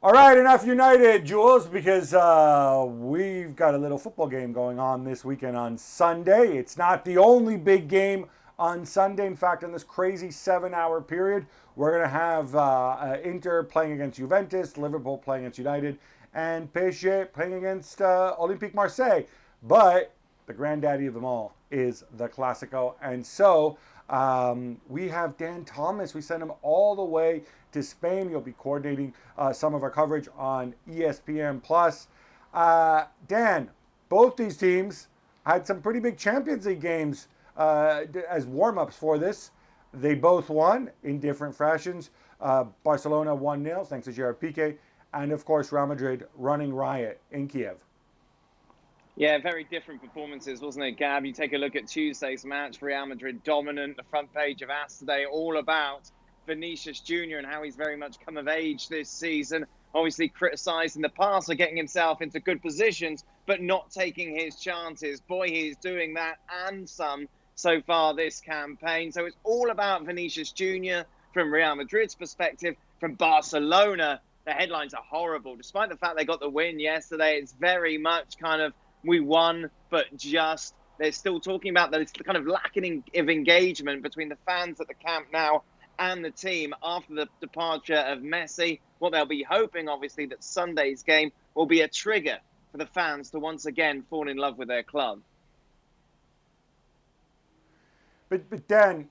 All right, enough United, Jules, because we've got a little football game going on this weekend on Sunday. It's not the only big game on Sunday. In fact, in this crazy 7-hour period, we're going to have Inter playing against Juventus, Liverpool playing against United, and PSG playing against Olympique Marseille. But the granddaddy of them all is the Clasico. And so we have Dan Thomas. We sent him all the way to Spain. He'll be coordinating some of our coverage on ESPN Plus. Dan, both these teams had some pretty big Champions League games as warm-ups for this. They both won in different fashions. Barcelona 1-0 thanks to Gerard Piqué, and of course Real Madrid running riot in Kiev. Yeah, very different performances, wasn't it, Gab? You take a look at Tuesday's match, Real Madrid dominant, the front page of AS today, all about Vinicius Jr. and how he's very much come of age this season. Obviously criticised in the past for getting himself into good positions, but not taking his chances. Boy, he's doing that and some so far this campaign. So it's all about Vinicius Jr. from Real Madrid's perspective. From Barcelona, the headlines are horrible. Despite the fact they got the win yesterday, it's very much kind of, we won, but just, they're still talking about that it's kind of lacking of engagement between the fans at the Camp Nou and the team after the departure of Messi. What they'll be hoping, obviously, that Sunday's game will be a trigger for the fans to once again fall in love with their club. But Dan,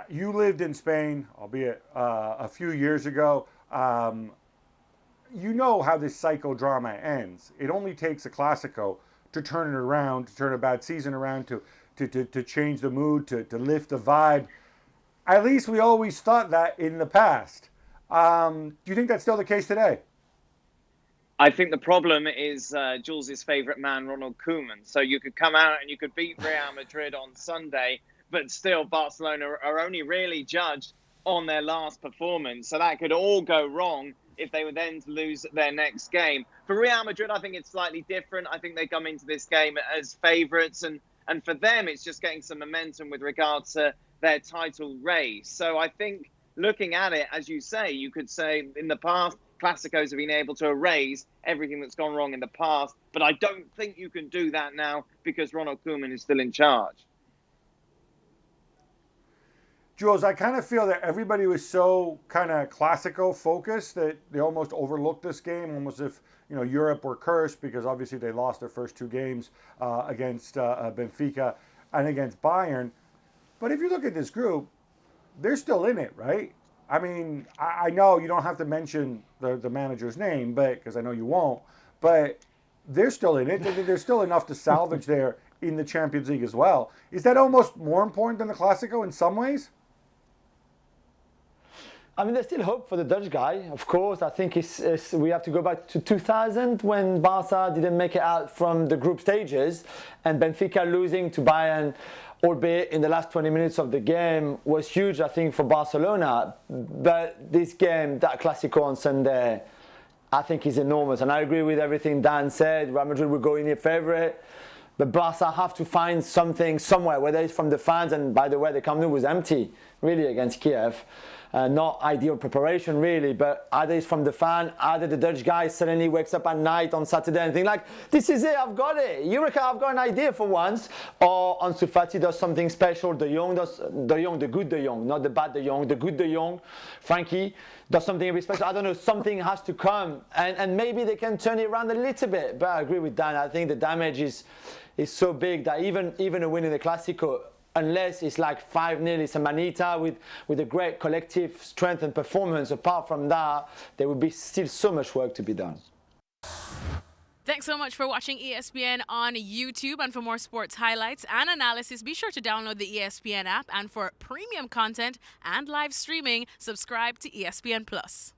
you lived in Spain, albeit a few years ago. You know how this psychodrama ends. It only takes a Clasico to turn it around, to turn a bad season around, to change the mood, to lift the vibe. At least we always thought that in the past. Do you think that's still the case today? I think the problem is Jules' favourite man, Ronald Koeman. So you could come out and you could beat Real Madrid on Sunday, but still Barcelona are only really judged on their last performance. So that could all go wrong if they were then to lose their next game. For Real Madrid, I think it's slightly different. I think they come into this game as favourites. And for them, it's just getting some momentum with regards to their title race. So I think looking at it, as you say, you could say in the past, Clásicos have been able to erase everything that's gone wrong in the past. But I don't think you can do that now because Ronald Koeman is still in charge. Jules, I kind of feel that everybody was so kind of Clasico focused that they almost overlooked this game, almost if, you know, Europe were cursed because obviously they lost their first two games against Benfica and against Bayern. But if you look at this group, they're still in it, right? I mean, I know you don't have to mention the manager's name, but because I know you won't, but they're still in it. There's still enough to salvage there in the Champions League as well. Is that almost more important than the Clasico in some ways? I mean, there's still hope for the Dutch guy, of course. I think we have to go back to 2000 when Barca didn't make it out from the group stages and Benfica losing to Bayern, albeit in the last 20 minutes of the game, was huge, I think, for Barcelona. But this game, that Clasico on Sunday, I think is enormous. And I agree with everything Dan said. Real Madrid will go in their favourite. But Barca have to find something somewhere, whether it's from the fans, and by the way, the Camp Nou was empty, really, against Kiev. Not ideal preparation, really, but either it's from the fan, either the Dutch guy suddenly wakes up at night on Saturday and thinks like, this is it, I've got it. Eureka, I've got an idea for once. Or Ansu Fati does something special. De Jong does, the good De Jong, not the bad De Jong, the good De Jong. Frankie does something a bit special. I don't know, something has to come. And maybe they can turn it around a little bit. But I agree with Dan. I think the damage is so big that even a win in the Clasico, unless it's like 5-0, it's a manita with a great collective strength and performance. Apart from that, there would be still so much work to be done. Thanks so much for watching ESPN on YouTube. And for more sports highlights and analysis, be sure to download the ESPN app. And for premium content and live streaming, subscribe to ESPN Plus.